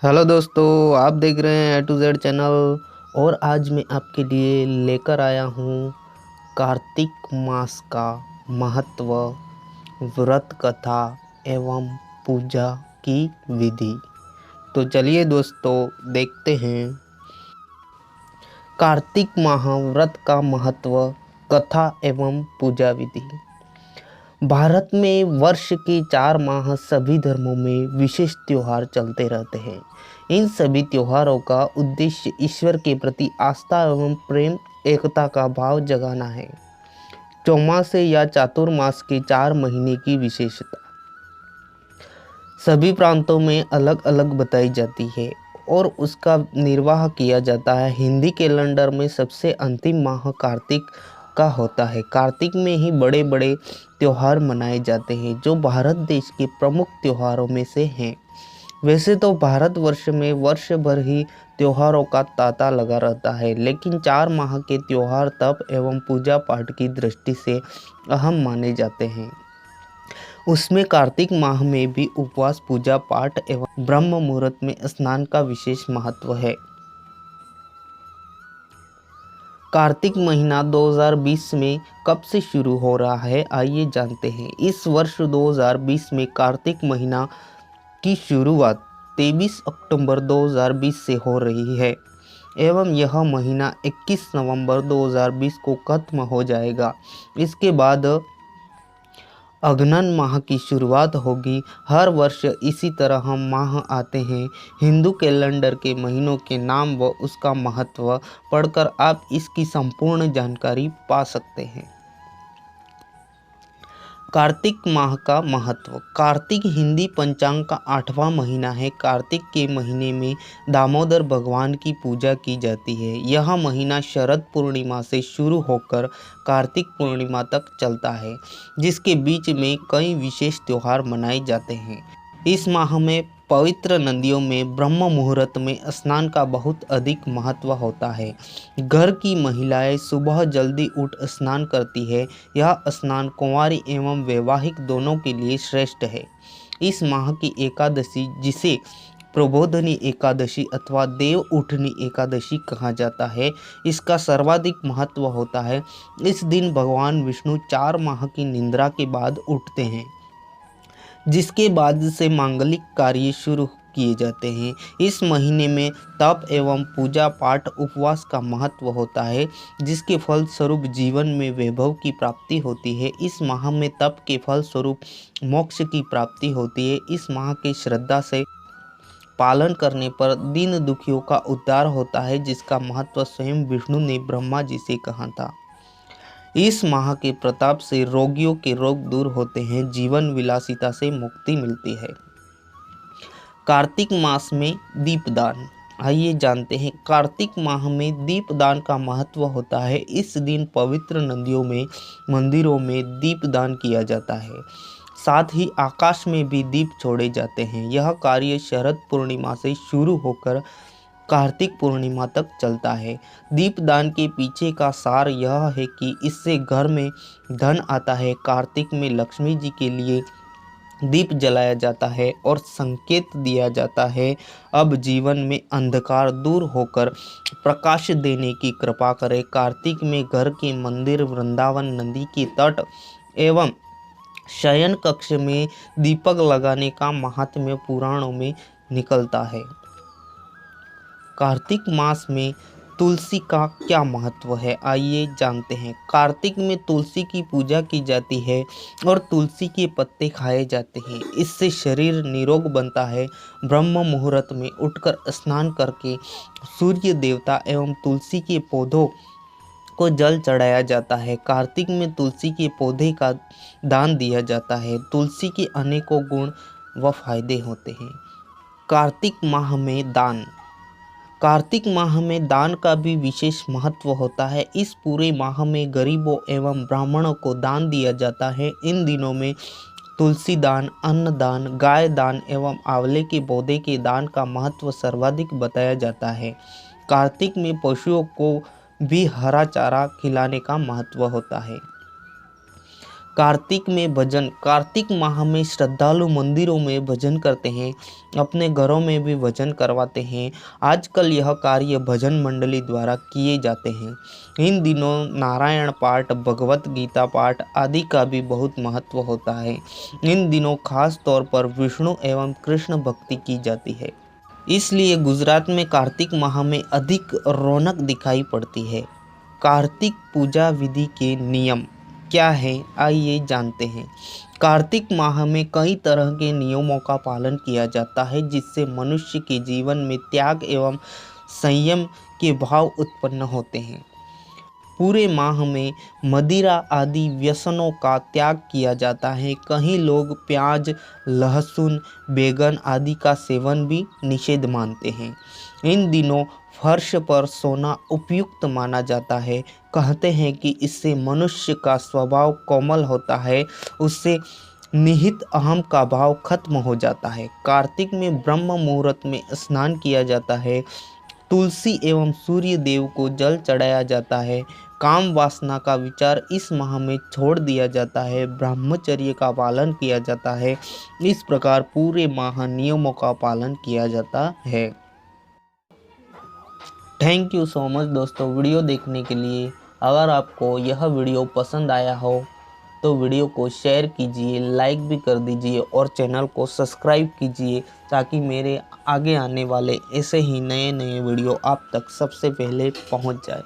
Hello दोस्तों, आप देख रहे हैं A to Z चैनल। और आज मैं आपके लिए लेकर आया हूँ कार्तिक मास का महत्व, व्रत कथा एवं पूजा की विधि। तो चलिए दोस्तों, देखते हैं कार्तिक माह व्रत का महत्व, कथा एवं पूजा विधि। भारत में वर्ष के 4 माह सभी धर्मों में विशेष त्योहार चलते रहते हैं। इन सभी त्योहारों का उद्देश्य ईश्वर के प्रति आस्था एवं प्रेम, एकता का भाव जगाना है। चौमासे या चातुर्मास के 4 महीने की विशेषता सभी प्रांतों में अलग अलग बताई जाती है और उसका निर्वाह किया जाता है। हिंदी कैलेंडर में सबसे अंतिम माह कार्तिक का होता है। कार्तिक में ही बड़े बड़े त्योहार मनाए जाते हैं जो भारत देश के प्रमुख त्योहारों में से हैं। वैसे तो भारतवर्ष में वर्ष भर ही त्योहारों का तांता लगा रहता है, लेकिन 4 माह के त्योहार तप एवं पूजा पाठ की दृष्टि से अहम माने जाते हैं। उसमें कार्तिक माह में भी उपवास, पूजा पाठ एवं ब्रह्म मुहूर्त में स्नान का विशेष महत्व है। कार्तिक महीना 2020 में कब से शुरू हो रहा है, आइए जानते हैं। इस वर्ष 2020 में कार्तिक महीना की शुरुआत 23 अक्टूबर 2020 से हो रही है एवं यह महीना 21 नवंबर 2020 को खत्म हो जाएगा। इसके बाद अगहन माह की शुरुआत होगी। हर वर्ष इसी तरह हम माह आते हैं। हिंदू कैलेंडर के महीनों के नाम व उसका महत्व पढ़कर आप इसकी संपूर्ण जानकारी पा सकते हैं। कार्तिक माह का महत्व। कार्तिक हिंदी पंचांग का 8वां महीना है। कार्तिक के महीने में दामोदर भगवान की पूजा की जाती है। यह महीना शरद पूर्णिमा से शुरू होकर कार्तिक पूर्णिमा तक चलता है, जिसके बीच में कई विशेष त्योहार मनाए जाते हैं। इस माह में पवित्र नदियों में ब्रह्म मुहूर्त में स्नान का बहुत अधिक महत्व होता है। घर की महिलाएं सुबह जल्दी उठ स्नान करती है। यह स्नान कुंवारी एवं वैवाहिक दोनों के लिए श्रेष्ठ है। इस माह की एकादशी, जिसे प्रबोधनी एकादशी अथवा देव उठनी एकादशी कहा जाता है, इसका सर्वाधिक महत्व होता है। इस दिन भगवान विष्णु 4 माह की निद्रा के बाद उठते हैं, जिसके बाद से मांगलिक कार्य शुरू किए जाते हैं। इस महीने में तप एवं पूजा पाठ, उपवास का महत्व होता है, जिसके फल स्वरूप जीवन में वैभव की प्राप्ति होती है। इस माह में तप के फल स्वरूप मोक्ष की प्राप्ति होती है। इस माह के श्रद्धा से पालन करने पर दीन दुखियों का उद्धार होता है, जिसका महत्व स्वयं विष्णु ने ब्रह्मा जी से कहा था। इस माह के प्रताप से रोगियों के रोग दूर होते हैं, जीवन विलासिता से मुक्ति मिलती है। कार्तिक मास में दीपदान। आइए जानते हैं। कार्तिक माह में दीपदान का महत्व होता है। इस दिन पवित्र नदियों में, मंदिरों में दीपदान किया जाता है। साथ ही आकाश में भी दीप छोड़े जाते हैं। यह कार्य शरद पूर्णिमा से शुरू होकर कार्तिक पूर्णिमा तक चलता है। दीपदान के पीछे का सार यह है कि इससे घर में धन आता है। कार्तिक में लक्ष्मी जी के लिए दीप जलाया जाता है और संकेत दिया जाता है, अब जीवन में अंधकार दूर होकर प्रकाश देने की कृपा करे। कार्तिक में घर के मंदिर, वृंदावन, नदी के तट एवं शयन कक्ष में दीपक लगाने का महात्म्य पुराणों में निकलता है। कार्तिक मास में तुलसी का क्या महत्व है, आइए जानते हैं। कार्तिक में तुलसी की पूजा की जाती है और तुलसी के पत्ते खाए जाते हैं। इससे शरीर निरोग बनता है। ब्रह्म मुहूर्त में उठकर स्नान करके सूर्य देवता एवं तुलसी के पौधों को जल चढ़ाया जाता है। कार्तिक में तुलसी के पौधे का दान दिया जाता है। तुलसी के अनेकों गुण व फायदे होते हैं। कार्तिक माह में दान। कार्तिक माह में दान का भी विशेष महत्व होता है। इस पूरे माह में गरीबों एवं ब्राह्मणों को दान दिया जाता है। इन दिनों में तुलसी दान, अन्न दान, गाय दान एवं आंवले के पौधे के दान का महत्व सर्वाधिक बताया जाता है। कार्तिक में पशुओं को भी हरा चारा खिलाने का महत्व होता है। कार्तिक में भजन। कार्तिक माह में श्रद्धालु मंदिरों में भजन करते हैं, अपने घरों में भी भजन करवाते हैं। आजकल यह कार्य भजन मंडली द्वारा किए जाते हैं। इन दिनों नारायण पाठ, भगवत गीता पाठ आदि का भी बहुत महत्व होता है। इन दिनों खास तौर पर विष्णु एवं कृष्ण भक्ति की जाती है, इसलिए गुजरात में कार्तिक माह में अधिक रौनक दिखाई पड़ती है। कार्तिक पूजा विधि के नियम क्या है, आइए जानते हैं। कार्तिक माह में कई तरह के नियमों का पालन किया जाता है, जिससे मनुष्य के जीवन में त्याग एवं संयम के भाव उत्पन्न होते हैं। पूरे माह में मदिरा आदि व्यसनों का त्याग किया जाता है। कहीं लोग प्याज, लहसुन, बैगन आदि का सेवन भी निषेध मानते हैं। इन दिनों फर्श पर सोना उपयुक्त माना जाता है। कहते हैं कि इससे मनुष्य का स्वभाव कोमल होता है, उससे निहित अहम का भाव खत्म हो जाता है। कार्तिक में ब्रह्म मुहूर्त में स्नान किया जाता है। तुलसी एवं सूर्य देव को जल चढ़ाया जाता है। काम वासना का विचार इस माह में छोड़ दिया जाता है। ब्रह्मचर्य का पालन किया जाता है। इस प्रकार पूरे माह नियमों का पालन किया जाता है। थैंक यू सो मच दोस्तों वीडियो देखने के लिए। अगर आपको यह वीडियो पसंद आया हो तो वीडियो को शेयर कीजिए, लाइक भी कर दीजिए और चैनल को सब्सक्राइब कीजिए, ताकि मेरे आगे आने वाले ऐसे ही नए नए वीडियो आप तक सबसे पहले पहुंच जाए।